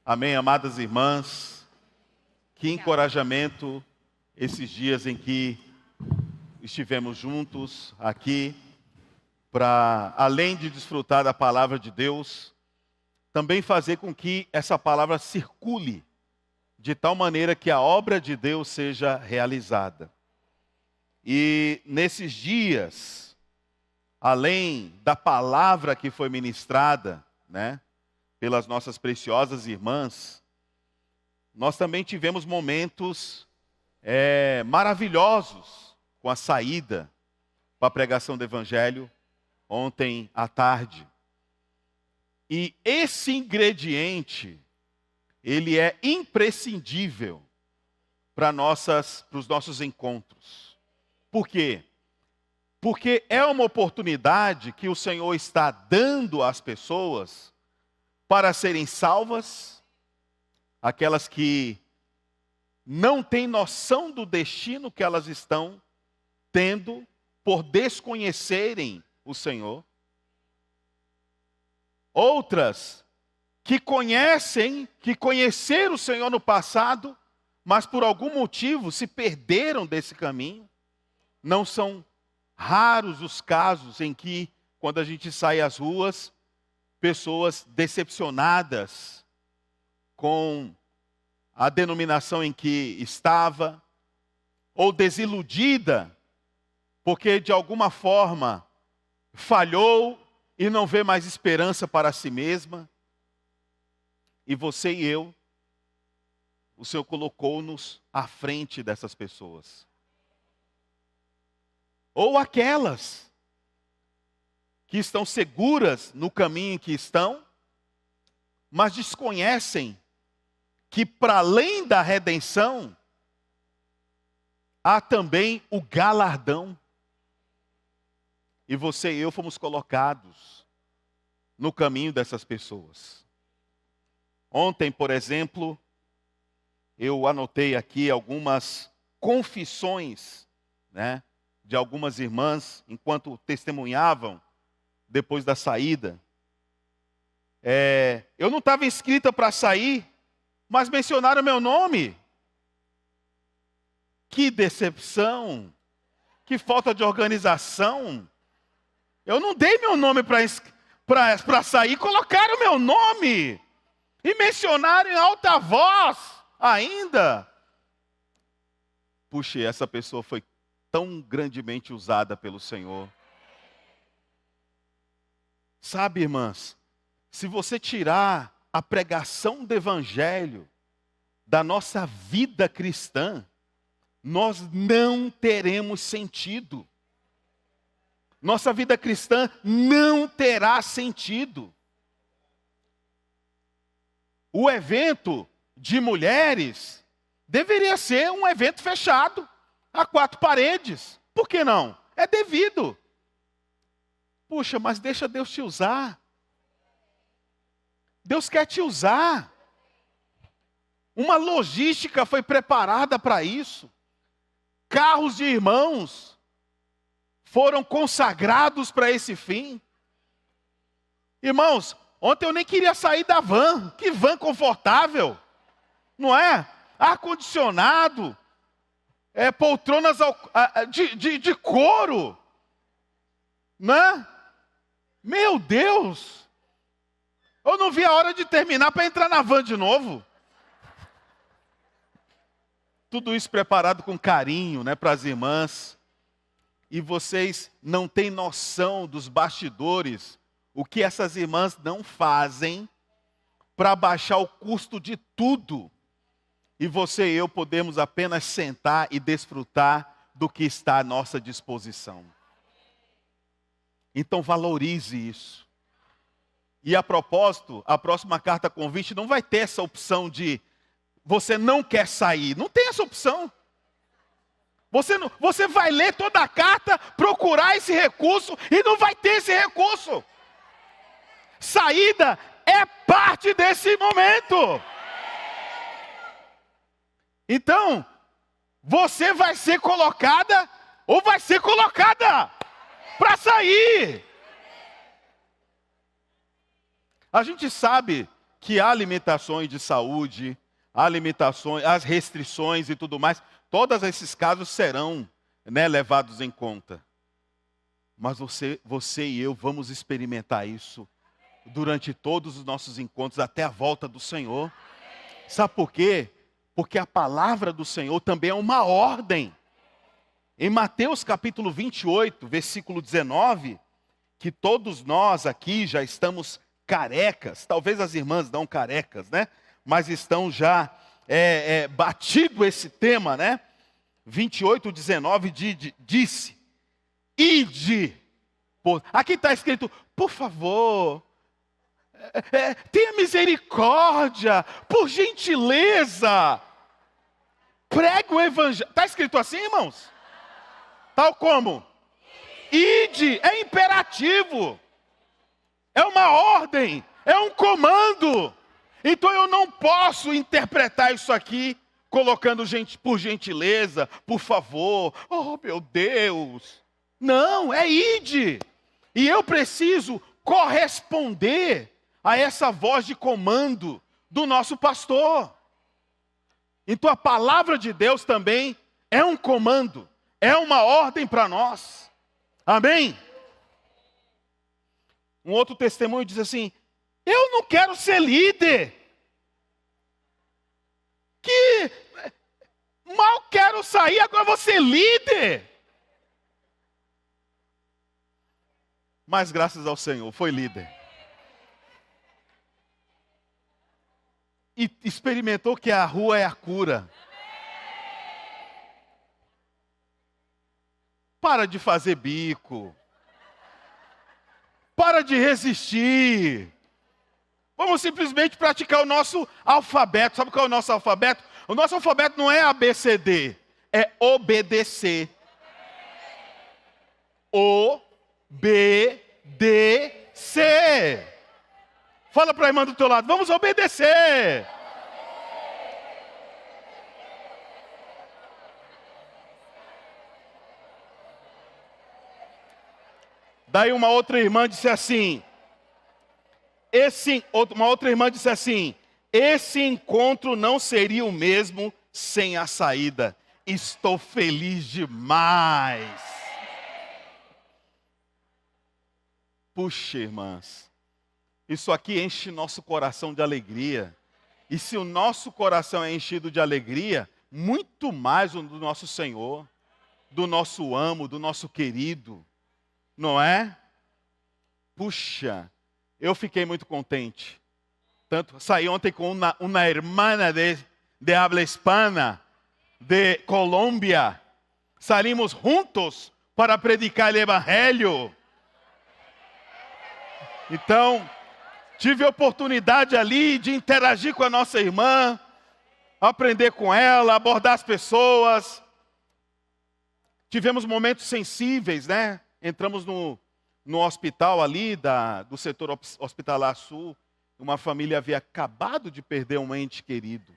Amém, amadas irmãs. Que encorajamento esses dias em que estivemos juntos aqui para, além de desfrutar da palavra de Deus, também fazer com que essa palavra circule de tal maneira que a obra de Deus seja realizada. E nesses dias, além da palavra que foi ministrada, pelas nossas preciosas irmãs, nós também tivemos momentos maravilhosos com a saída para a pregação do Evangelho ontem à tarde. E esse ingrediente, ele é imprescindível para os nossos encontros. Por quê? Porque é uma oportunidade que o Senhor está dando às pessoas para serem salvas, aquelas que não têm noção do destino que elas estão tendo por desconhecerem o Senhor. Outras que conheceram o Senhor no passado, mas por algum motivo se perderam desse caminho. Não são raros os casos em que, quando a gente sai às ruas, pessoas decepcionadas com a denominação em que estava, ou desiludida, porque de alguma forma falhou e não vê mais esperança para si mesma. E você e eu, o Senhor colocou-nos à frente dessas pessoas. Ou aquelas que estão seguras no caminho em que estão, mas desconhecem que para além da redenção, há também o galardão. E você e eu fomos colocados no caminho dessas pessoas. Ontem, por exemplo, eu anotei aqui algumas confissões, de algumas irmãs, enquanto testemunhavam depois da saída. Eu não estava inscrita para sair, mas mencionaram meu nome. Que decepção, que falta de organização. Eu não dei meu nome para sair, colocaram meu nome. E mencionaram em alta voz ainda. Puxa, essa pessoa foi tão grandemente usada pelo Senhor. Sabe, irmãs, se você tirar a pregação do Evangelho da nossa vida cristã, nós não teremos sentido. Nossa vida cristã não terá sentido. O evento de mulheres deveria ser um evento fechado, a quatro paredes. Por que não? É devido. Puxa, mas deixa Deus te usar. Deus quer te usar. Uma logística foi preparada para isso. Carros de irmãos foram consagrados para esse fim. Irmãos, ontem eu nem queria sair da van. Que van confortável, não é? Ar-condicionado, poltronas de couro, né? Meu Deus! Eu não vi a hora de terminar para entrar na van de novo. Tudo isso preparado com carinho, para as irmãs. E vocês não têm noção dos bastidores, o que essas irmãs não fazem para baixar o custo de tudo. E você e eu podemos apenas sentar e desfrutar do que está à nossa disposição. Então valorize isso. E a propósito, a próxima carta convite não vai ter essa opção de você não quer sair. Não tem essa opção. Você vai ler toda a carta, procurar esse recurso e não vai ter esse recurso. Saída é parte desse momento. Então, você vai ser colocada ou vai ser colocada para sair. A gente sabe que há limitações de saúde, há limitações, as restrições e tudo mais, todos esses casos serão, né, levados em conta. Mas você e eu vamos experimentar isso durante todos os nossos encontros, até a volta do Senhor. Sabe por quê? Porque a palavra do Senhor também é uma ordem. Em Mateus capítulo 28, versículo 19, que todos nós aqui já estamos carecas, talvez as irmãs não carecas, né? Mas estão já batido esse tema, né? 28, 19 disse, ide. Aqui está escrito, por favor, tenha misericórdia, por gentileza, pregue o evangelho. Está escrito assim, irmãos? Tal como? Ide, é imperativo, é uma ordem, é um comando. Então eu não posso interpretar isso aqui colocando por gentileza, por favor, oh meu Deus. Não, é ide. E eu preciso corresponder a essa voz de comando do nosso pastor. Então a palavra de Deus também é um comando, é uma ordem para nós. Amém? Um outro testemunho diz assim, eu não quero ser líder. Que mal quero sair, agora vou ser líder. Mas graças ao Senhor, foi líder. E experimentou que a rua é a cura. Para de fazer bico. Para de resistir. Vamos simplesmente praticar o nosso alfabeto. Sabe qual é o nosso alfabeto? O nosso alfabeto não é ABCD, é obedecer. Obedecer. Fala para a irmã do teu lado, vamos obedecer. Daí uma outra irmã disse assim, esse encontro não seria o mesmo sem a saída. Estou feliz demais. Puxa, irmãs, isso aqui enche nosso coração de alegria. E se o nosso coração é enchido de alegria, muito mais o do nosso Senhor, do nosso amo, do nosso querido, não é? Puxa, eu fiquei muito contente. Tanto saí ontem com uma hermana de habla hispana, de Colômbia. Saímos juntos para predicar o evangelho. Então, tive a oportunidade ali de interagir com a nossa irmã, aprender com ela, abordar as pessoas. Tivemos momentos sensíveis, né? Entramos no hospital ali, do setor hospitalar sul. Uma família havia acabado de perder um ente querido.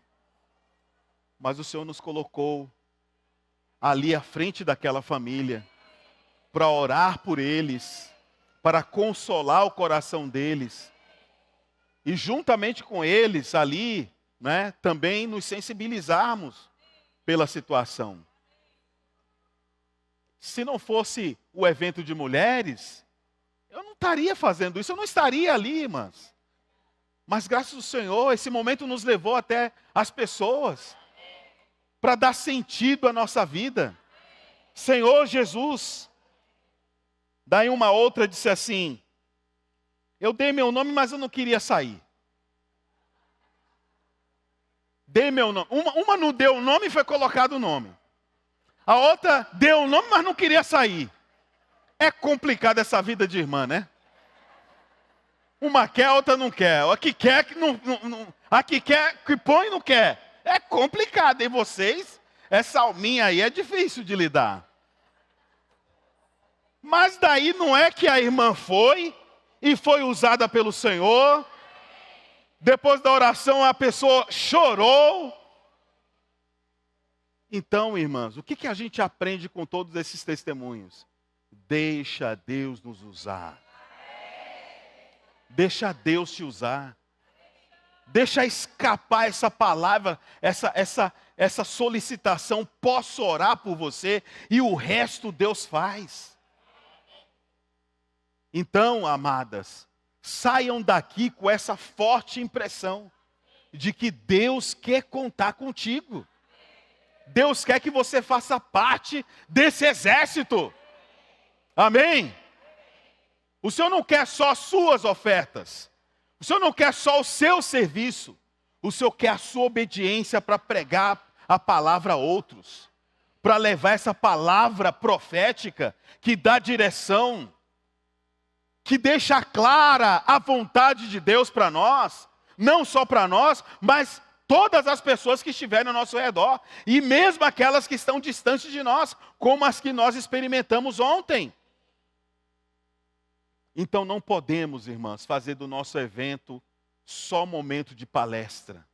Mas o Senhor nos colocou ali à frente daquela família, para orar por eles, para consolar o coração deles. E juntamente com eles ali, né, também nos sensibilizarmos pela situação. Se não fosse o evento de mulheres, eu não estaria fazendo isso, eu não estaria ali, irmãs. Mas graças ao Senhor, esse momento nos levou até as pessoas, para dar sentido à nossa vida. Senhor Jesus. Daí uma outra disse assim, eu dei meu nome, mas eu não queria sair. Dei meu nome. Uma não deu o nome e foi colocado o nome. A outra deu o nome, mas não queria sair. É complicado essa vida de irmã, né? Uma quer, a outra não quer. A que quer, a que quer, que põe, não quer. É complicado. E vocês, essa alminha aí é difícil de lidar. Mas daí não é que a irmã foi e foi usada pelo Senhor. Depois da oração a pessoa chorou. Então, irmãs, o que a gente aprende com todos esses testemunhos? Deixa Deus nos usar. Deixa Deus te usar. Deixa escapar essa palavra, essa solicitação. Posso orar por você e o resto Deus faz. Então, amadas, saiam daqui com essa forte impressão de que Deus quer contar contigo. Deus quer que você faça parte desse exército. Amém? O Senhor não quer só as suas ofertas. O Senhor não quer só o seu serviço. O Senhor quer a sua obediência para pregar a palavra a outros. Para levar essa palavra profética que dá direção, que deixa clara a vontade de Deus para nós. Não só para nós, mas todas as pessoas que estiverem ao nosso redor. E mesmo aquelas que estão distantes de nós, como as que nós experimentamos ontem. Então não podemos, irmãs, fazer do nosso evento só momento de palestra.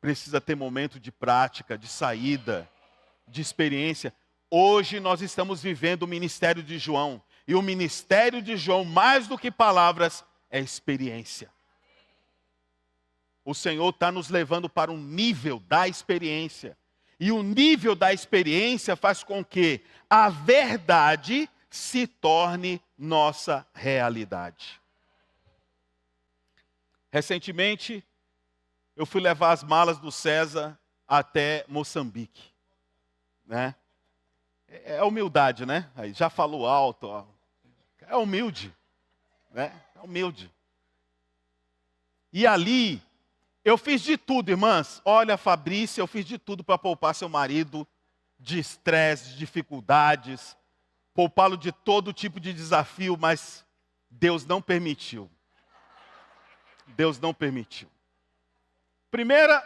Precisa ter momento de prática, de saída, de experiência. Hoje nós estamos vivendo o ministério de João. E o ministério de João, mais do que palavras, é experiência. O Senhor está nos levando para um nível da experiência. E o nível da experiência faz com que a verdade se torne nossa realidade. Recentemente, eu fui levar as malas do César até Moçambique. Né? É humildade, né? Aí já falou alto. Ó. É humilde. Né? É humilde. E ali, eu fiz de tudo, irmãs. Olha, Fabrícia, eu fiz de tudo para poupar seu marido de estresse, de dificuldades. Poupá-lo de todo tipo de desafio, mas Deus não permitiu. Deus não permitiu. Primeira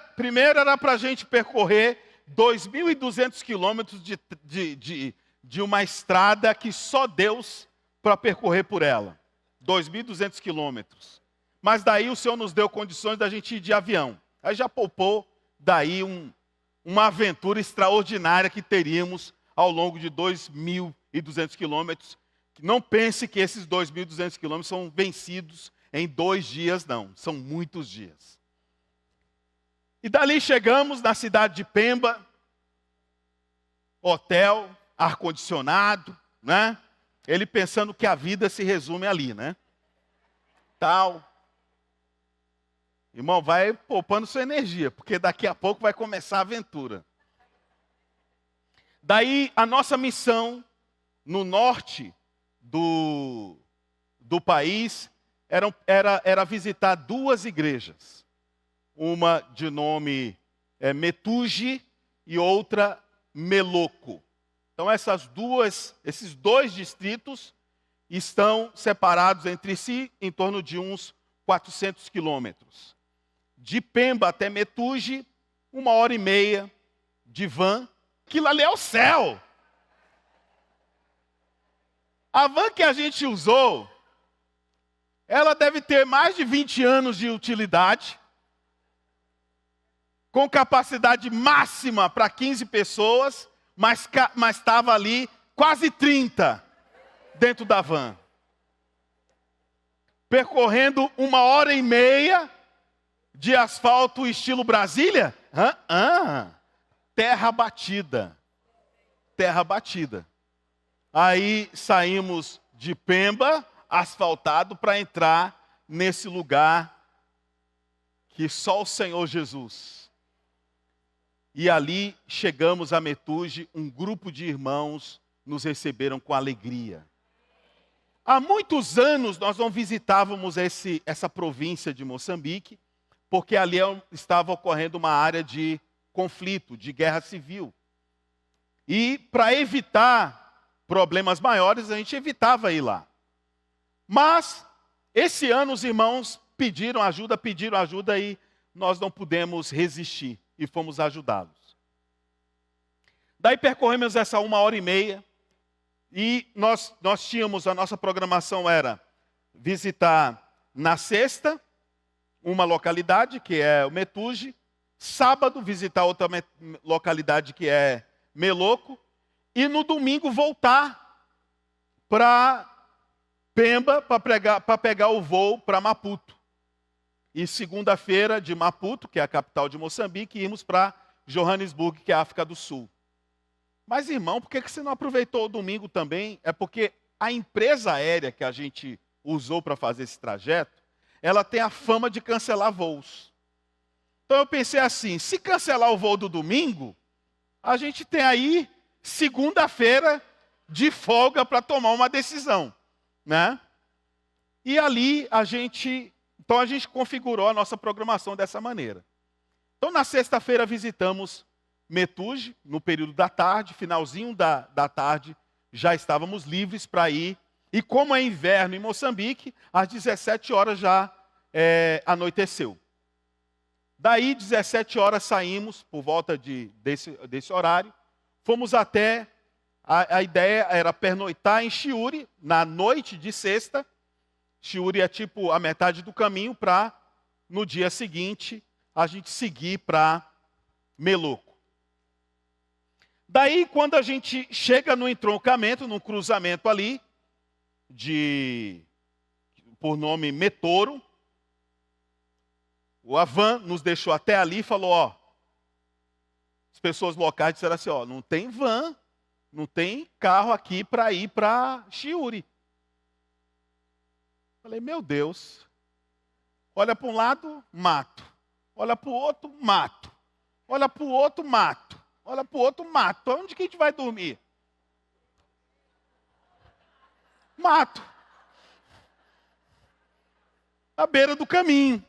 era para a gente percorrer 2.200 quilômetros de uma estrada que só Deus para percorrer por ela. 2.200 quilômetros. Mas daí o Senhor nos deu condições da gente ir de avião. Aí já poupou daí uma aventura extraordinária que teríamos ao longo de 2.200 quilômetros. Não pense que esses 2.200 quilômetros são vencidos em 2 dias, não. São muitos dias. E dali chegamos na cidade de Pemba, hotel, ar-condicionado, né? Ele pensando que a vida se resume ali, né? Tal. Irmão, vai poupando sua energia, porque daqui a pouco vai começar a aventura. Daí, a nossa missão no norte do país era visitar 2 igrejas. Uma de nome Metuge e outra Meloco. Então, esses 2 distritos estão separados entre si em torno de uns 400 quilômetros. De Pemba até Metuge, 1h30 de van. Aquilo ali é o céu. A van que a gente usou, ela deve ter mais de 20 anos de utilidade, com capacidade máxima para 15 pessoas, mas estava ali quase 30 dentro da van. Percorrendo 1h30 de asfalto estilo Brasília. Terra batida. Terra batida. Aí saímos de Pemba, asfaltado, para entrar nesse lugar que só o Senhor Jesus. E ali chegamos a Metuge, um grupo de irmãos nos receberam com alegria. Há muitos anos nós não visitávamos essa província de Moçambique, porque ali estava ocorrendo uma área de conflito, de guerra civil. E para evitar problemas maiores, a gente evitava ir lá. Mas, esse ano os irmãos pediram ajuda e nós não pudemos resistir e fomos ajudá-los. Daí percorremos essa 1h30 e nós tínhamos, a nossa programação era visitar na sexta uma localidade, que é o Metuge, sábado visitar outra localidade, que é Meloco, e no domingo voltar para Pemba para pegar o voo para Maputo. e segunda-feira de Maputo, que é a capital de Moçambique, íamos para Johannesburg, que é a África do Sul. Mas, irmão, por que você não aproveitou o domingo também? É porque a empresa aérea que a gente usou para fazer esse trajeto, ela tem a fama de cancelar voos. Então eu pensei assim, se cancelar o voo do domingo, a gente tem aí segunda-feira de folga para tomar uma decisão, né? E ali a gente configurou a nossa programação dessa maneira. Então na sexta-feira visitamos Metuge, no período da tarde, finalzinho da tarde, já estávamos livres para ir. E como é inverno em Moçambique, às 17 horas já anoiteceu. Daí, 17 horas, saímos, por volta desse horário, fomos até, a ideia era pernoitar em Chiuri, na noite de sexta. Chiuri é tipo a metade do caminho para, no dia seguinte, a gente seguir para Meloco. Daí, quando a gente chega no entroncamento, num cruzamento ali, por nome Metoro, o Avan nos deixou até ali e falou, as pessoas locais disseram assim, não tem van, não tem carro aqui para ir para Chiuri. Falei, meu Deus, olha para um lado, mato. Olha para o outro, mato. Olha para o outro, mato. Olha para o outro, mato. Onde que a gente vai dormir? Mato. À beira do caminho.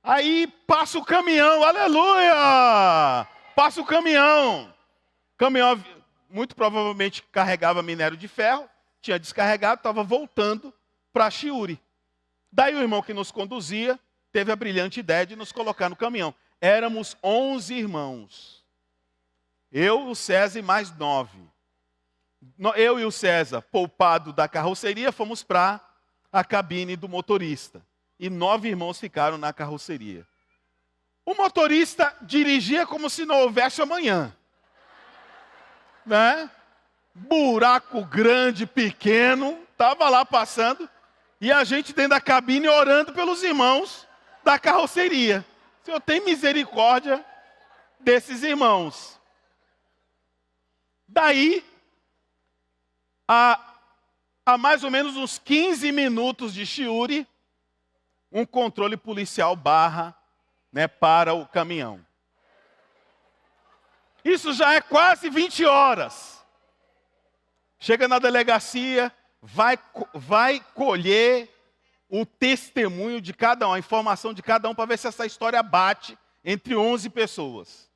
Aí passa o caminhão, aleluia! Passa o caminhão. O caminhão muito provavelmente carregava minério de ferro, tinha descarregado, estava voltando para Chiuri. Daí o irmão que nos conduzia teve a brilhante ideia de nos colocar no caminhão. Éramos 11 irmãos. Eu, o César e mais 9. Eu e o César, poupado da carroceria, fomos para a cabine do motorista. E 9 irmãos ficaram na carroceria. O motorista dirigia como se não houvesse amanhã. Né? Buraco grande, pequeno, estava lá passando. E a gente dentro da cabine orando pelos irmãos da carroceria. Senhor, tem misericórdia desses irmãos. Daí, a mais ou menos uns 15 minutos de Chiuri, um controle policial para o caminhão. Isso já é quase 20 horas. Chega na delegacia, vai colher o testemunho de cada um, a informação de cada um, para ver se essa história bate entre 11 pessoas.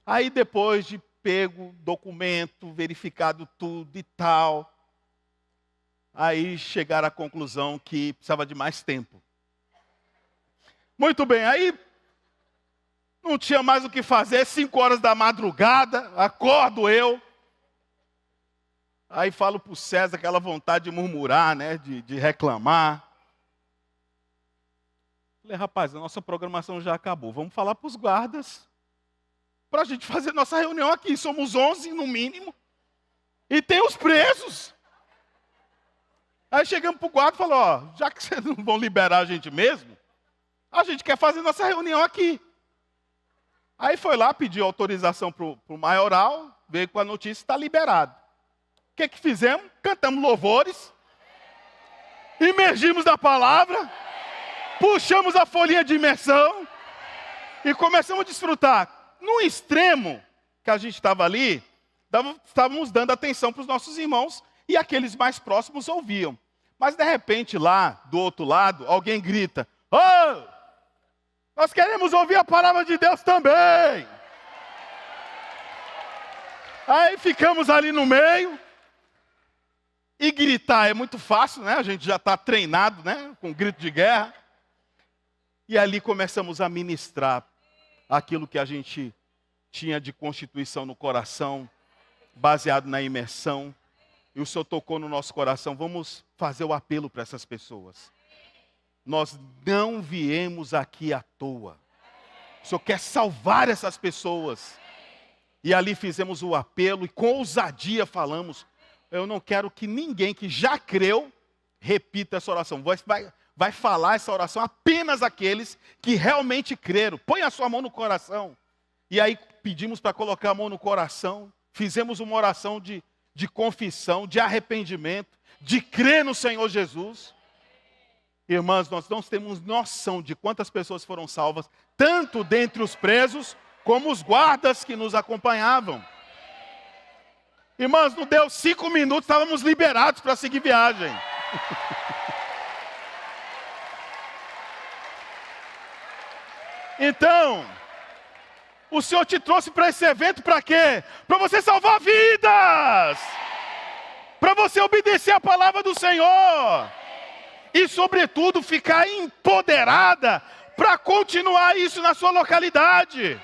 Aí depois de pego documento, verificado tudo e tal, aí chegaram à conclusão que precisava de mais tempo. Muito bem, aí não tinha mais o que fazer, 5 horas da madrugada, acordo eu. Aí falo para o César aquela vontade de murmurar, né, de reclamar. Falei, rapaz, a nossa programação já acabou, vamos falar para os guardas, para a gente fazer nossa reunião aqui. Somos 11 no mínimo, e tem os presos. Aí chegamos para o guarda e falou, já que vocês não vão liberar a gente mesmo, a gente quer fazer nossa reunião aqui. Aí foi lá, pediu autorização para o maioral, veio com a notícia, está liberado. O que fizemos? Cantamos louvores, imergimos na palavra, puxamos a folhinha de imersão e começamos a desfrutar. No extremo que a gente estava ali, estávamos dando atenção para os nossos irmãos e aqueles mais próximos ouviam. Mas de repente lá, do outro lado, alguém grita, nós queremos ouvir a palavra de Deus também. Aí ficamos ali no meio. E gritar é muito fácil, né? A gente já está treinado, né? Com grito de guerra. E ali começamos a ministrar aquilo que a gente tinha de constituição no coração, baseado na imersão. E o Senhor tocou no nosso coração. Vamos fazer o apelo para essas pessoas. Nós não viemos aqui à toa. O Senhor quer salvar essas pessoas. E ali fizemos o apelo e com ousadia falamos, eu não quero que ninguém que já creu repita essa oração. vai falar essa oração apenas àqueles que realmente creram. Põe a sua mão no coração. E aí pedimos para colocar a mão no coração. Fizemos uma oração de confissão, de arrependimento, de crer no Senhor Jesus. Irmãs, nós não temos noção de quantas pessoas foram salvas, tanto dentre os presos, como os guardas que nos acompanhavam. Irmãs, não deu 5 minutos, estávamos liberados para seguir viagem. Então, o Senhor te trouxe para esse evento para quê? Para você salvar vidas! Para você obedecer a palavra do Senhor! E, sobretudo, ficar empoderada para continuar isso na sua localidade.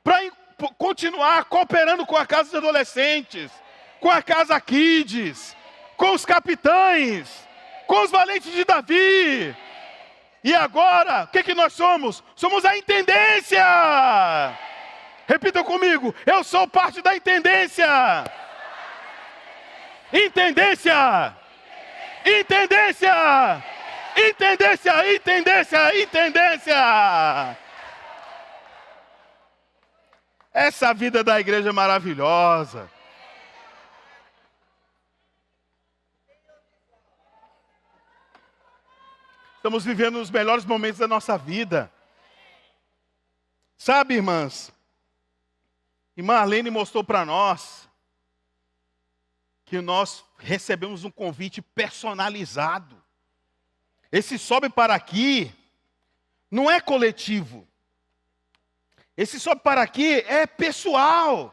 Para continuar cooperando com a Casa de Adolescentes, com a Casa Kids, com os capitães, com os valentes de Davi. E agora, o que nós somos? Somos a intendência. Repitam comigo, eu sou parte da intendência. Intendência. Intendência! Intendência! Intendência! Intendência! Essa vida da igreja é maravilhosa. Estamos vivendo os melhores momentos da nossa vida. Sabe, irmãs? Irmã Arlene mostrou para nós que nós recebemos um convite personalizado. Esse sobe para aqui não é coletivo. Esse sobe para aqui é pessoal.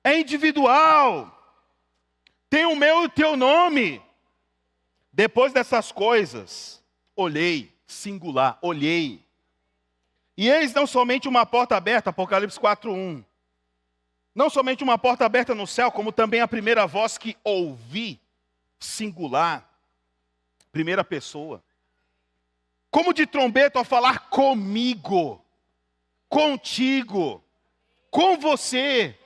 É individual. Tem o meu e o teu nome. Depois dessas coisas, olhei, singular, olhei. E eis não somente uma porta aberta, Apocalipse 4:1. Não somente uma porta aberta no céu, como também a primeira voz que ouvi, singular, primeira pessoa. Como de trombeta ao falar comigo, contigo, com você,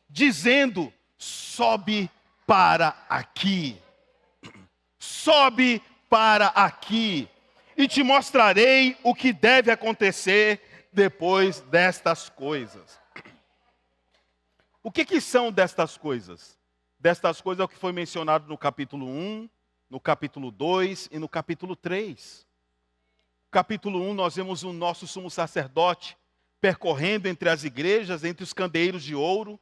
dizendo, sobe para aqui. Sobe para aqui, e te mostrarei o que deve acontecer depois destas coisas. O que são destas coisas? Destas coisas é o que foi mencionado no capítulo 1, no capítulo 2 e no capítulo 3. No capítulo 1 nós vemos o nosso sumo sacerdote percorrendo entre as igrejas, entre os candeeiros de ouro,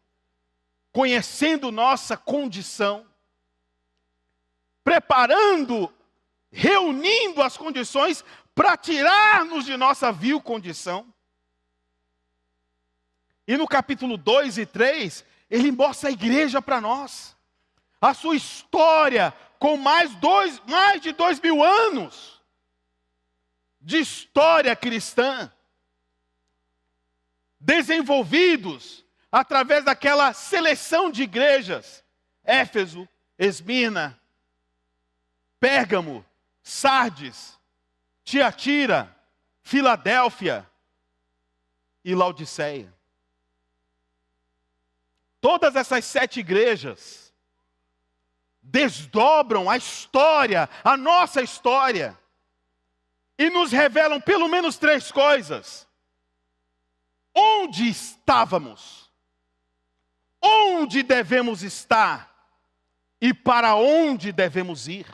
conhecendo nossa condição, preparando, reunindo as condições para tirar-nos de nossa vil condição. E no capítulo 2 e 3, ele mostra a igreja para nós. A sua história com mais de 2.000 anos de história cristã, desenvolvidos através daquela seleção de igrejas, Éfeso, Esmirna, Pérgamo, Sardes, Tiatira, Filadélfia e Laodiceia. Todas essas 7 igrejas desdobram a história, a nossa história, e nos revelam pelo menos 3 coisas. Onde estávamos? Onde devemos estar? E para onde devemos ir?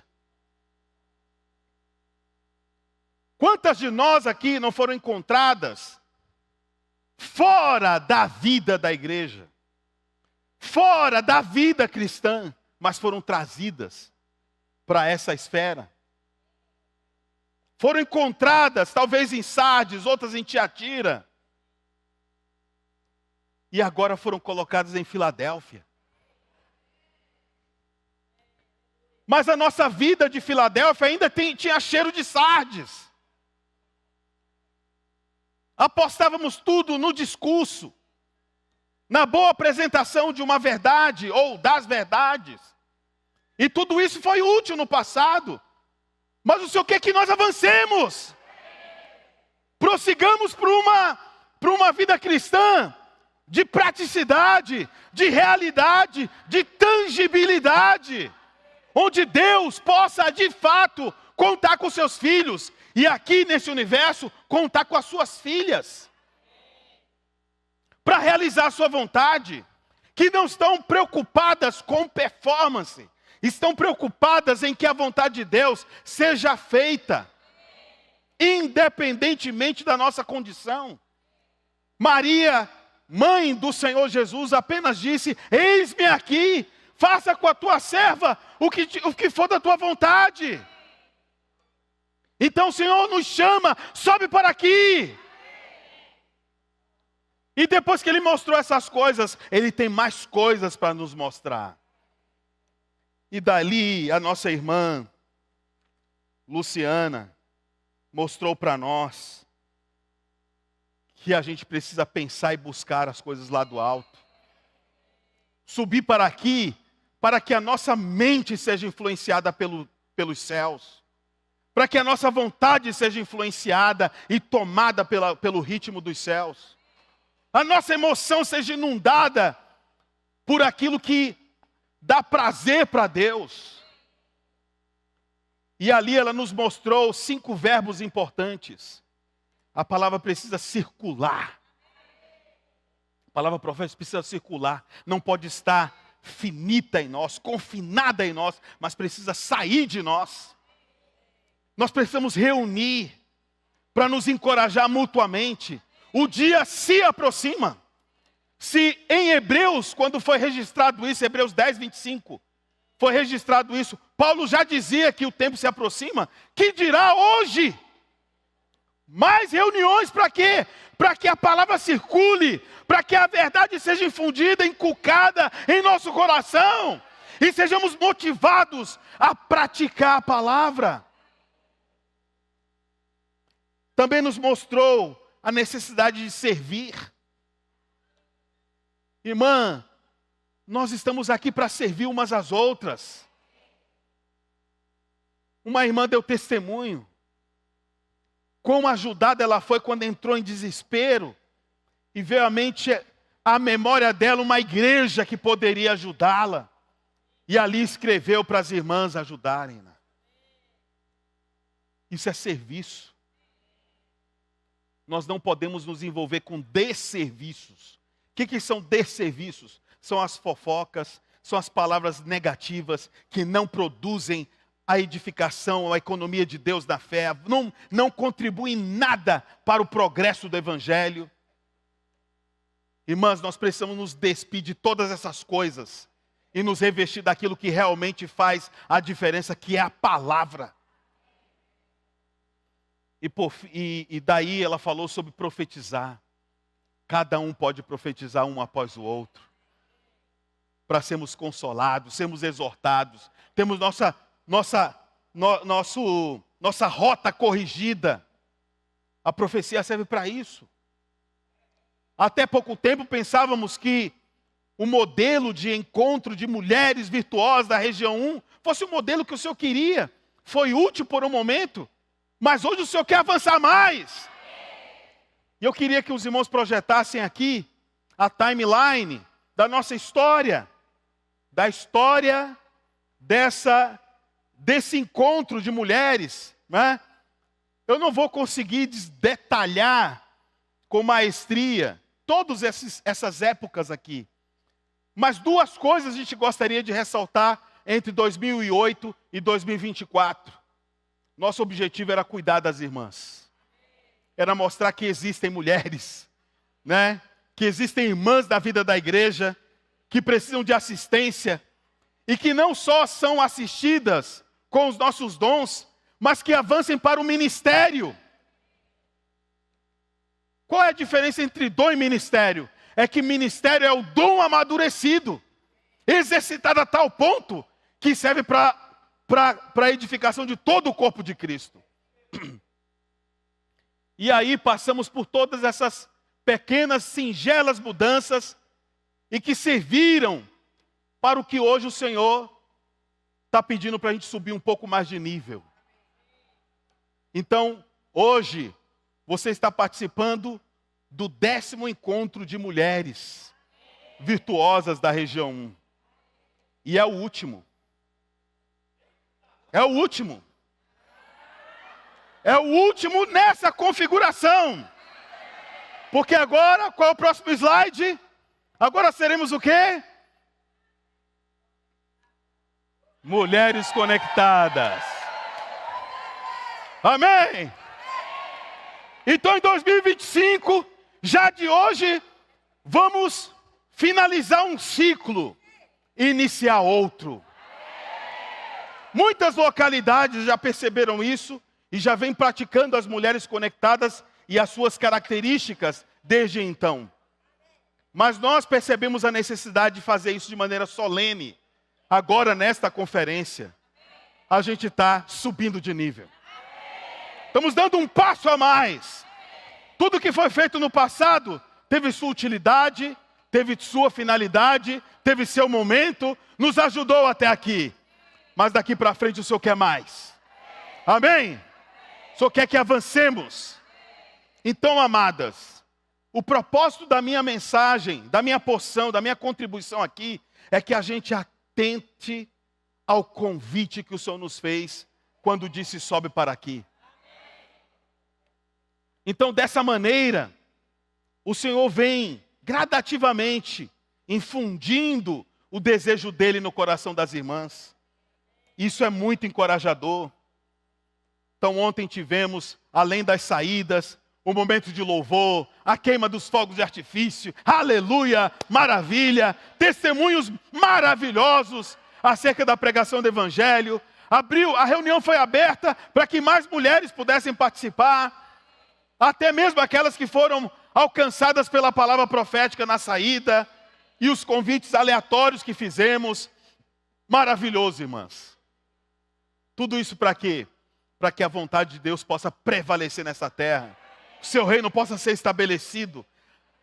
Quantas de nós aqui não foram encontradas fora da vida da igreja? Fora da vida cristã, mas foram trazidas para essa esfera. Foram encontradas, talvez em Sardes, outras em Tiatira. E agora foram colocadas em Filadélfia. Mas a nossa vida de Filadélfia ainda tinha cheiro de Sardes. Apostávamos tudo no discurso, na boa apresentação de uma verdade ou das verdades. E tudo isso foi útil no passado. Mas o Senhor quer que nós avancemos. Prossigamos para uma vida cristã de praticidade, de realidade, de tangibilidade. onde Deus possa de fato contar com seus filhos, e aqui nesse universo, contar com as suas filhas, para realizar a sua vontade, que não estão preocupadas com performance, estão preocupadas em que a vontade de Deus seja feita, independentemente da nossa condição. Maria, mãe do Senhor Jesus, apenas disse: eis-me aqui, faça com a tua serva o que for da tua vontade. Então o Senhor nos chama, sobe para aqui. E depois que Ele mostrou essas coisas, Ele tem mais coisas para nos mostrar. E dali a nossa irmã Luciana mostrou para nós que a gente precisa pensar e buscar as coisas lá do alto. Subir para aqui, para que a nossa mente seja influenciada pelos céus. Para que a nossa vontade seja influenciada e tomada pelo ritmo dos céus. A nossa emoção seja inundada por aquilo que dá prazer para Deus. E ali ela nos mostrou 5 verbos importantes. A palavra precisa circular. A palavra profética precisa circular. Não pode estar finita em nós, confinada em nós, mas precisa sair de nós. Nós precisamos reunir para nos encorajar mutuamente. O dia se aproxima. Se em Hebreus, quando foi registrado isso, Hebreus 10, 25, foi registrado isso, Paulo já dizia que o tempo se aproxima, que dirá hoje? Mais reuniões para quê? Para que a palavra circule, para que a verdade seja infundida, inculcada em nosso coração, e sejamos motivados a praticar a palavra. Também nos mostrou a necessidade de servir. Irmã, nós estamos aqui para servir umas às outras. Uma irmã deu testemunho. Quão ajudada ela foi quando entrou em desespero. E veio à memória dela uma igreja que poderia ajudá-la. E ali escreveu para as irmãs ajudarem-na. Isso é serviço. Nós não podemos nos envolver com desserviços. O que são desserviços? São as fofocas, são as palavras negativas que não produzem a edificação, a economia de Deus na fé, não contribuem nada para o progresso do Evangelho. Irmãs, nós precisamos nos despir de todas essas coisas e nos revestir daquilo que realmente faz a diferença, que é a palavra. E daí ela falou sobre profetizar. Cada um pode profetizar um após o outro. Para sermos consolados, sermos exortados. Temos nossa rota corrigida. A profecia serve para isso. Até pouco tempo pensávamos que o modelo de encontro de mulheres virtuosas da região 1 fosse o modelo que o Senhor queria. Foi útil por um momento. Mas hoje o Senhor quer avançar mais. E eu queria que os irmãos projetassem aqui a timeline da nossa história. Da história desse encontro de mulheres. Né? Eu não vou conseguir detalhar com maestria todas essas épocas aqui. Mas 2 coisas a gente gostaria de ressaltar entre 2008 e 2024. Nosso objetivo era cuidar das irmãs. Era mostrar que existem mulheres, né? Que existem irmãs da vida da igreja, que precisam de assistência, e que não só são assistidas com os nossos dons, mas que avancem para o ministério. Qual é a diferença entre dom e ministério? É que ministério é o dom amadurecido, exercitado a tal ponto que serve para a edificação de todo o corpo de Cristo. E aí passamos por todas essas pequenas, singelas mudanças e que serviram para o que hoje o Senhor está pedindo para a gente subir um pouco mais de nível. Então, hoje, você está participando do 10º encontro de mulheres virtuosas da região 1. E é o último. É o último. É o último nessa configuração. Porque agora, qual é o próximo slide? Agora seremos o quê? Mulheres conectadas. Amém? Então em 2025, já de hoje, vamos finalizar um ciclo e iniciar outro. Muitas localidades já perceberam isso e já vêm praticando as mulheres conectadas e as suas características desde então. Mas nós percebemos a necessidade de fazer isso de maneira solene. Agora, nesta conferência, a gente está subindo de nível. Estamos dando um passo a mais. Tudo que foi feito no passado teve sua utilidade, teve sua finalidade, teve seu momento, nos ajudou até aqui. Mas daqui para frente o Senhor quer mais. Amém? O Senhor quer que avancemos. Então, amadas, o propósito da minha mensagem, da minha porção, da minha contribuição aqui, é que a gente atente ao convite que o Senhor nos fez quando disse sobe para aqui. Então, dessa maneira, o Senhor vem gradativamente infundindo o desejo dele no coração das irmãs. Isso é muito encorajador. Então, ontem tivemos, além das saídas, o momento de louvor, a queima dos fogos de artifício, aleluia, maravilha, testemunhos maravilhosos acerca da pregação do Evangelho. A reunião foi aberta para que mais mulheres pudessem participar, até mesmo aquelas que foram alcançadas pela palavra profética na saída, e os convites aleatórios que fizemos. Maravilhoso, irmãs. Tudo isso para quê? Para que a vontade de Deus possa prevalecer nessa terra. O seu reino possa ser estabelecido.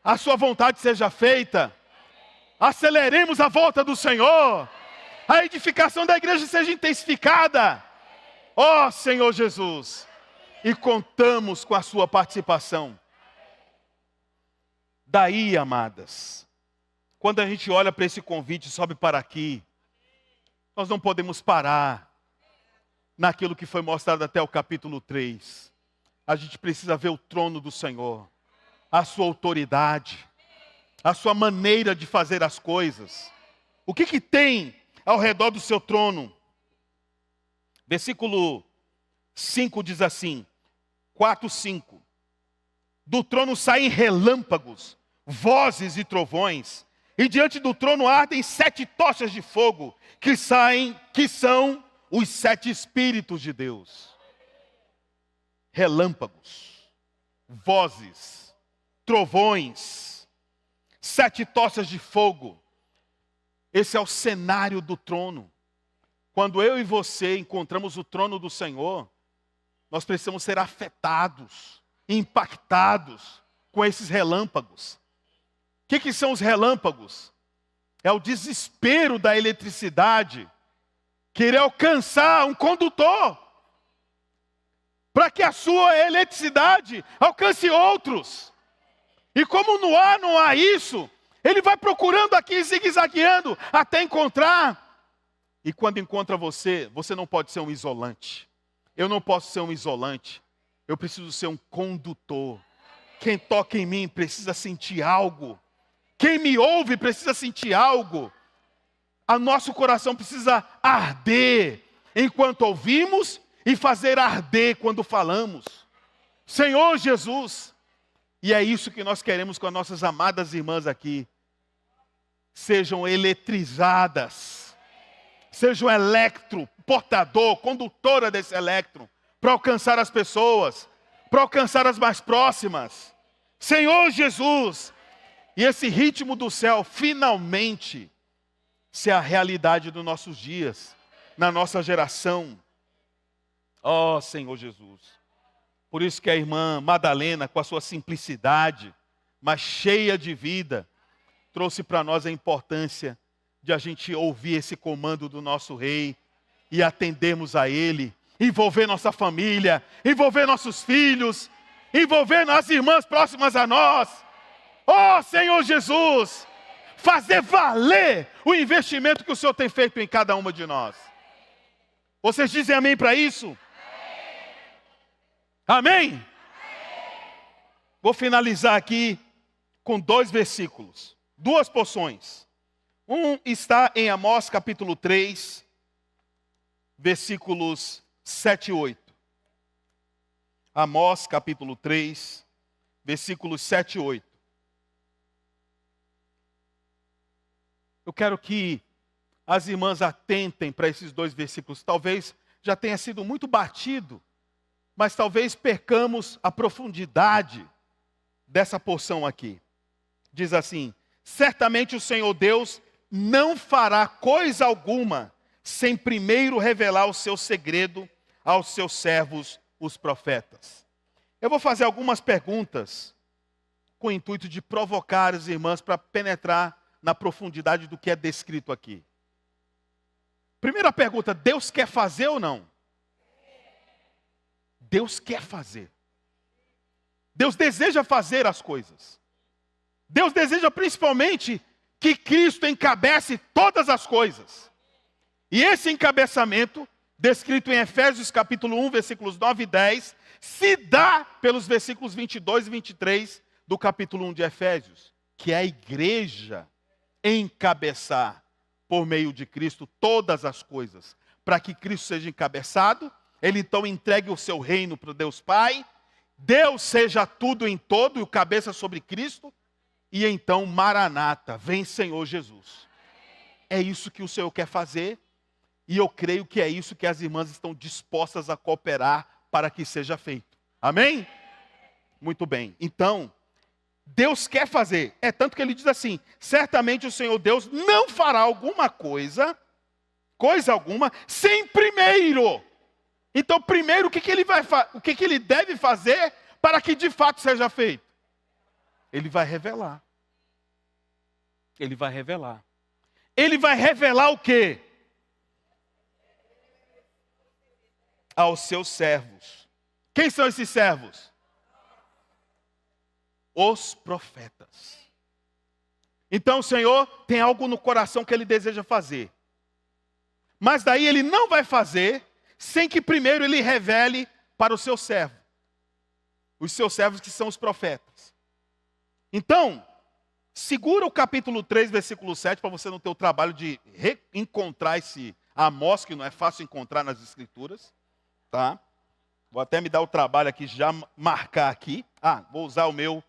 A sua vontade seja feita. Aceleremos a volta do Senhor. A edificação da igreja seja intensificada. Ó Senhor Jesus. E contamos com a sua participação. Daí, amadas, quando a gente olha para esse convite, sobe para aqui, nós não podemos parar naquilo que foi mostrado até o capítulo 3. A gente precisa ver o trono do Senhor, a sua autoridade, a sua maneira de fazer as coisas. O que tem ao redor do seu trono? Versículo 5 diz assim, 4, 5. Do trono saem relâmpagos, vozes e trovões, e diante do trono ardem 7 tochas de fogo, que são os 7 Espíritos de Deus. Relâmpagos, vozes, trovões, 7 tochas de fogo. Esse é o cenário do trono. Quando eu e você encontramos o trono do Senhor, nós precisamos ser afetados, impactados com esses relâmpagos. O que são os relâmpagos? É o desespero da eletricidade querer alcançar um condutor, para que a sua eletricidade alcance outros. E como no ar não há isso, ele vai procurando aqui, zigue-zagueando, até encontrar. E quando encontra você, você não pode ser um isolante. Eu não posso ser um isolante. Eu preciso ser um condutor. Quem toca em mim precisa sentir algo. Quem me ouve precisa sentir algo. O nosso coração precisa arder enquanto ouvimos e fazer arder quando falamos. Senhor Jesus. E é isso que nós queremos com as nossas amadas irmãs aqui. Sejam eletrizadas. Sejam elétron, portador, condutora desse elétron, para alcançar as pessoas, para alcançar as mais próximas. Senhor Jesus. E esse ritmo do céu finalmente ser a realidade dos nossos dias, na nossa geração. Ó Senhor Jesus. Por isso que a irmã Madalena, com a sua simplicidade, mas cheia de vida, trouxe para nós a importância de a gente ouvir esse comando do nosso rei e atendermos a ele, envolver nossa família, envolver nossos filhos, envolver as irmãs próximas a nós. Ó Senhor Jesus, fazer valer o investimento que o Senhor tem feito em cada uma de nós. Vocês dizem amém para isso? Amém? Vou finalizar aqui com 2 versículos, 2 porções. Um está em Amós capítulo 3, versículos 7 e 8. Amós capítulo 3, versículos 7 e 8. Eu quero que as irmãs atentem para esses 2 versículos. Talvez já tenha sido muito batido, mas talvez percamos a profundidade dessa porção aqui. Diz assim: certamente o Senhor Deus não fará coisa alguma sem primeiro revelar o seu segredo aos seus servos, os profetas. Eu vou fazer algumas perguntas com o intuito de provocar as irmãs para penetrar na profundidade do que é descrito aqui. Primeira pergunta: Deus quer fazer ou não? Deus quer fazer. Deus deseja fazer as coisas. Deus deseja principalmente que Cristo encabece todas as coisas. E esse encabeçamento, descrito em Efésios capítulo 1, versículos 9 e 10, se dá pelos versículos 22 e 23 do capítulo 1 de Efésios, que é a igreja encabeçar por meio de Cristo todas as coisas. Para que Cristo seja encabeçado, ele então entregue o seu reino para Deus Pai, Deus seja tudo em todo e o cabeça sobre Cristo, e então Maranata, vem Senhor Jesus. É isso que o Senhor quer fazer, e eu creio que é isso que as irmãs estão dispostas a cooperar para que seja feito. Amém? Muito bem. Então, Deus quer fazer. É tanto que ele diz assim: certamente o Senhor Deus não fará alguma coisa alguma, sem primeiro. Então, primeiro, o que ele deve fazer para que de fato seja feito? Ele vai revelar. Ele vai revelar. Ele vai revelar o quê? Aos seus servos. Quem são esses servos? Os profetas. Então o Senhor tem algo no coração que ele deseja fazer. Mas daí ele não vai fazer sem que primeiro ele revele para o seu servo. Os seus servos que são os profetas. Então, segura o capítulo 3, versículo 7, para você não ter o trabalho de reencontrar esse Amós, que não é fácil encontrar nas Escrituras. Tá? Vou até me dar o trabalho aqui, já marcar aqui. Vou usar o meu,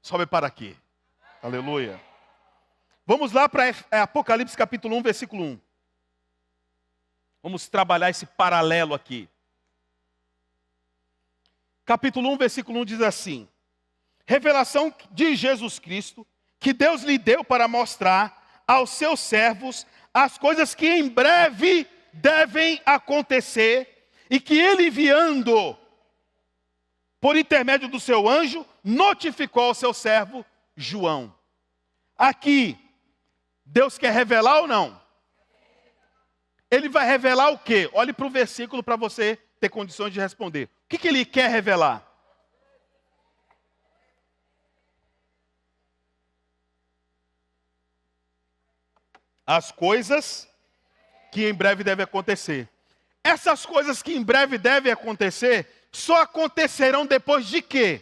sobe para aqui. Aleluia. Vamos lá para Apocalipse capítulo 1, versículo 1. Vamos trabalhar esse paralelo aqui. Capítulo 1, versículo 1 diz assim: revelação de Jesus Cristo, que Deus lhe deu para mostrar aos seus servos as coisas que em breve devem acontecer, e que ele, enviando por intermédio do seu anjo, notificou ao seu servo João. Aqui, Deus quer revelar ou não? Ele vai revelar o quê? Olhe para o versículo para você ter condições de responder. O que ele quer revelar? As coisas que em breve devem acontecer. Essas coisas que em breve devem acontecer, só acontecerão depois de quê?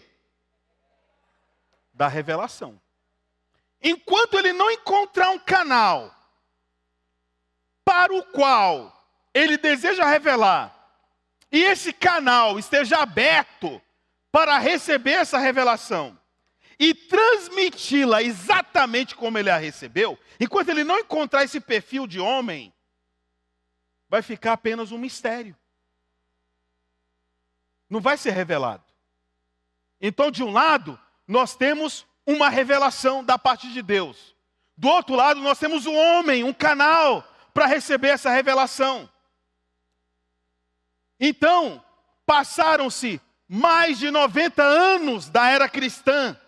Da revelação. Enquanto ele não encontrar um canal para o qual ele deseja revelar, e esse canal esteja aberto para receber essa revelação e transmiti-la exatamente como ele a recebeu, enquanto ele não encontrar esse perfil de homem, vai ficar apenas um mistério. Não vai ser revelado. Então, de um lado, nós temos uma revelação da parte de Deus. Do outro lado, nós temos um homem, um canal para receber essa revelação. Então, passaram-se mais de 90 anos da era cristã.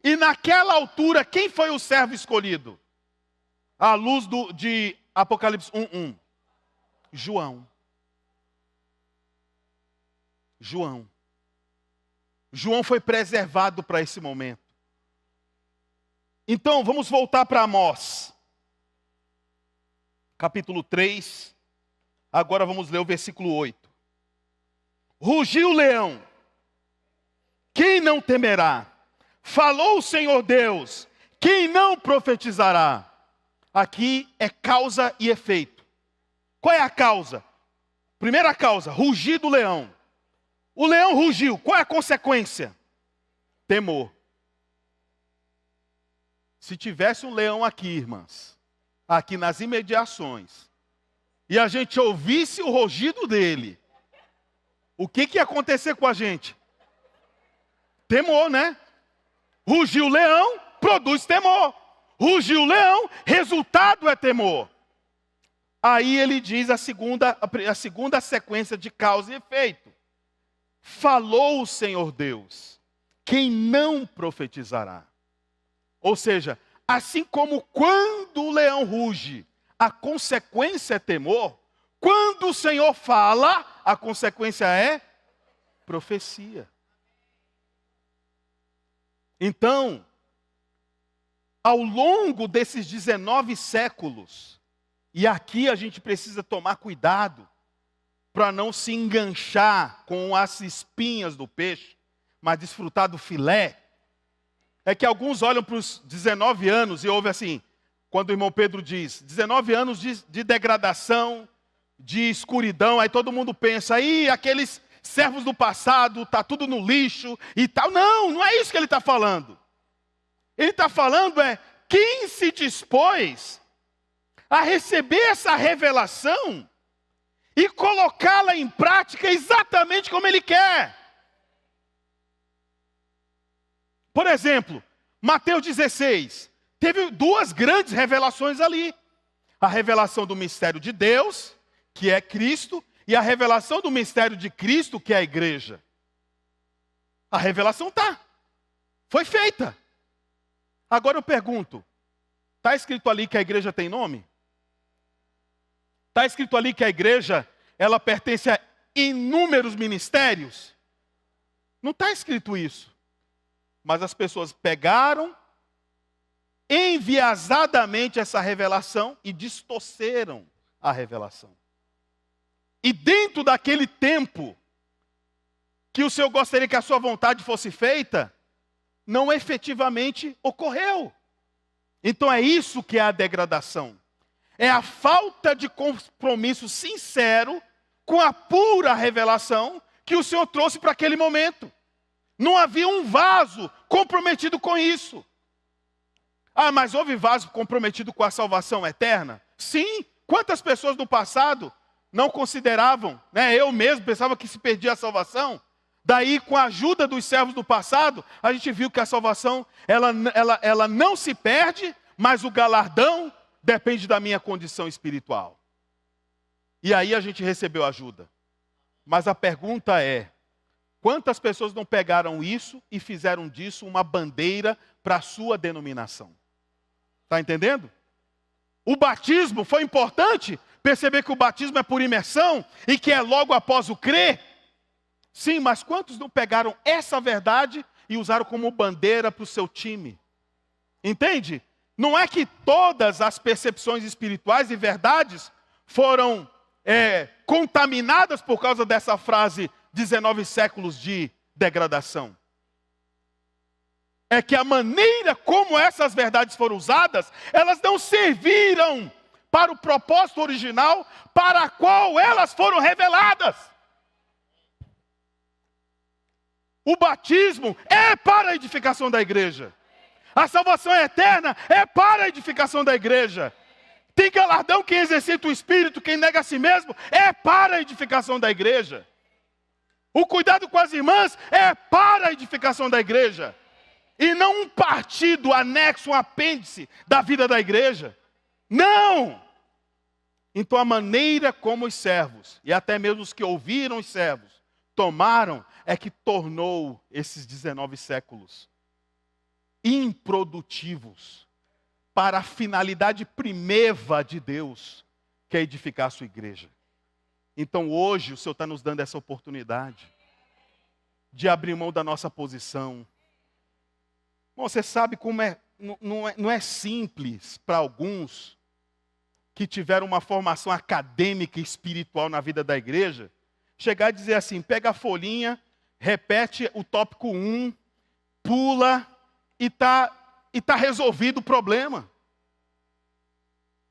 E naquela altura, quem foi o servo escolhido? À luz de Apocalipse 1:1. João. João foi preservado para esse momento. Então, vamos voltar para Amós. Capítulo 3, Agora vamos ler o versículo 8. Rugiu o leão, quem não temerá? Falou o Senhor Deus, quem não profetizará? Aqui é causa e efeito. Qual é a causa? Primeira causa, rugir do leão. O leão rugiu, qual é a consequência? Temor. Se tivesse um leão aqui, irmãs, aqui nas imediações, e a gente ouvisse o rugido dele, o que ia acontecer com a gente? Temor, né? Rugiu o leão, produz temor. Rugiu o leão, resultado é temor. Aí ele diz a segunda sequência de causa e efeito. Falou o Senhor Deus, quem não profetizará? Ou seja, assim como quando o leão ruge, a consequência é temor, quando o Senhor fala, a consequência é profecia. Então, ao longo desses 19 séculos, e aqui a gente precisa tomar cuidado para não se enganchar com as espinhas do peixe, mas desfrutar do filé, é que alguns olham para os 19 anos e ouvem assim, quando o irmão Pedro diz, 19 anos de degradação, de escuridão, aí todo mundo pensa, aí aqueles servos do passado, está tudo no lixo e tal. Não é isso que ele está falando. Ele está falando quem se dispôs a receber essa revelação e colocá-la em prática exatamente como ele quer. Por exemplo, Mateus 16, teve duas grandes revelações ali. A revelação do mistério de Deus, que é Cristo, e a revelação do mistério de Cristo, que é a igreja. A revelação foi feita. Agora eu pergunto, está escrito ali que a igreja tem nome? Está escrito ali que a igreja, ela pertence a inúmeros ministérios? Não está escrito isso. Mas as pessoas pegaram enviesadamente essa revelação e distorceram a revelação. E dentro daquele tempo que o Senhor gostaria que a sua vontade fosse feita, não efetivamente ocorreu. Então é isso que é a degradação. É a falta de compromisso sincero com a pura revelação que o Senhor trouxe para aquele momento. Não havia um vaso comprometido com isso. Ah, mas houve vaso comprometido com a salvação eterna? Sim. Quantas pessoas no passado não consideravam, né? Eu mesmo pensava que se perdia a salvação. Daí, com a ajuda dos servos do passado, a gente viu que a salvação, ela não se perde, mas o galardão depende da minha condição espiritual. E aí a gente recebeu ajuda. Mas a pergunta é, quantas pessoas não pegaram isso e fizeram disso uma bandeira para a sua denominação? Está entendendo? O batismo foi importante, perceber que o batismo é por imersão e que é logo após o crer. Sim, mas quantos não pegaram essa verdade e usaram como bandeira para o seu time? Entende? Não é que todas as percepções espirituais e verdades foram contaminadas por causa dessa frase 19 séculos de degradação. É que a maneira como essas verdades foram usadas, elas não serviram para o propósito original para a qual elas foram reveladas. O batismo é para a edificação da igreja. A salvação eterna é para a edificação da igreja. Tem galardão quem exercita o Espírito, quem nega a si mesmo, é para a edificação da igreja. O cuidado com as irmãs é para a edificação da igreja. E não um partido anexo, um apêndice da vida da igreja. Não! Então a maneira como os servos, e até mesmo os que ouviram os servos, tomaram, é que tornou esses 19 séculos improdutivos para a finalidade primeva de Deus, que é edificar a sua igreja. Então hoje o Senhor está nos dando essa oportunidade de abrir mão da nossa posição. Bom, você sabe como não é simples para alguns que tiveram uma formação acadêmica e espiritual na vida da igreja, chegar e dizer assim, pega a folhinha, repete o tópico 1, pula e tá resolvido o problema.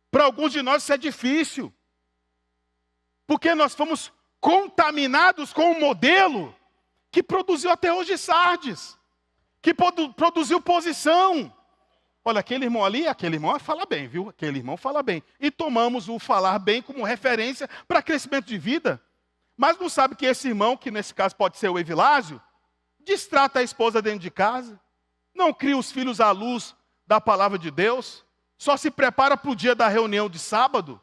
Para alguns de nós isso é difícil. Porque nós fomos contaminados com um modelo que produziu até hoje Sardes, que produziu posição. Olha, aquele irmão ali, aquele irmão fala bem, viu? Aquele irmão fala bem. E tomamos o falar bem como referência para crescimento de vida. Mas não sabe que esse irmão, que nesse caso pode ser o Evilásio, distrata a esposa dentro de casa, não cria os filhos à luz da palavra de Deus, só se prepara para o dia da reunião de sábado.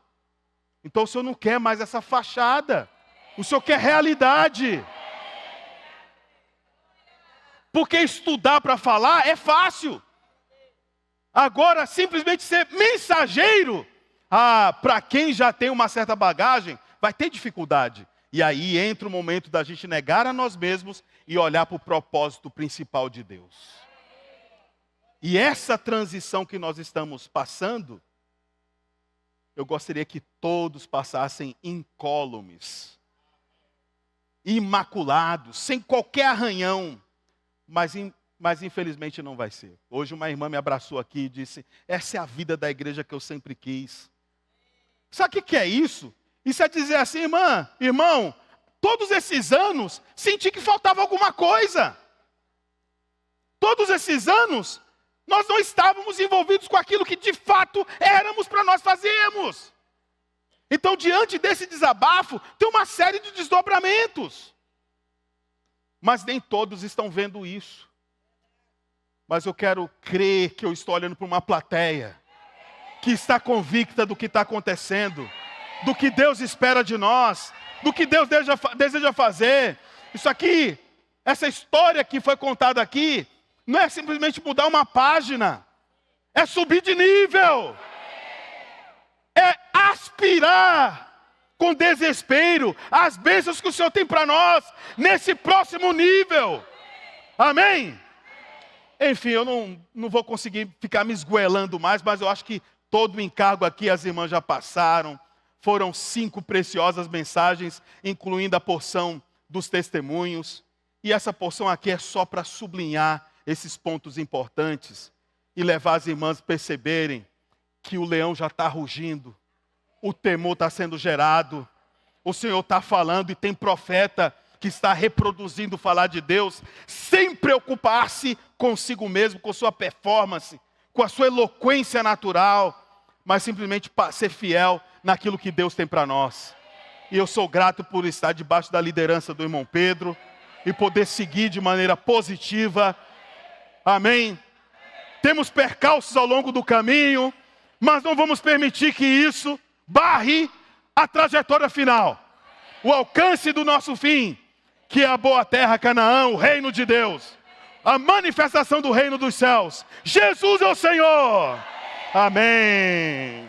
Então o senhor não quer mais essa fachada, o senhor quer realidade. Porque estudar para falar é fácil. Agora, simplesmente ser mensageiro, para quem já tem uma certa bagagem, vai ter dificuldade. E aí entra o momento da gente negar a nós mesmos e olhar para o propósito principal de Deus. E essa transição que nós estamos passando, eu gostaria que todos passassem incólumes, imaculados, sem qualquer arranhão, mas infelizmente não vai ser. Hoje uma irmã me abraçou aqui e disse, essa é a vida da igreja que eu sempre quis. Sabe o que é isso? Isso é dizer assim, irmão, todos esses anos, senti que faltava alguma coisa. Todos esses anos, nós não estávamos envolvidos com aquilo que de fato éramos para nós fazermos. Então, diante desse desabafo, tem uma série de desdobramentos. Mas nem todos estão vendo isso. Mas eu quero crer que eu estou olhando para uma plateia que está convicta do que está acontecendo, do que Deus espera de nós, do que Deus deseja fazer. Isso aqui, essa história que foi contada aqui, não é simplesmente mudar uma página, é subir de nível, é aspirar com desespero as bênçãos que o Senhor tem para nós, nesse próximo nível. Amém? Enfim, eu não vou conseguir ficar me esgoelando mais, mas eu acho que todo o encargo aqui as irmãs já passaram. Foram 5 preciosas mensagens, incluindo a porção dos testemunhos. E essa porção aqui é só para sublinhar esses pontos importantes e levar as irmãs a perceberem que o leão já está rugindo, o temor está sendo gerado, o Senhor está falando e tem profeta que está reproduzindo falar de Deus, sem preocupar-se consigo mesmo, com sua performance, com a sua eloquência natural, mas simplesmente ser fiel naquilo que Deus tem para nós. E eu sou grato por estar debaixo da liderança do irmão Pedro e poder seguir de maneira positiva. Amém? Temos percalços ao longo do caminho, mas não vamos permitir que isso barre a trajetória final. O alcance do nosso fim, que é a boa terra, Canaã, o reino de Deus. A manifestação do reino dos céus. Jesus é o Senhor. Amém.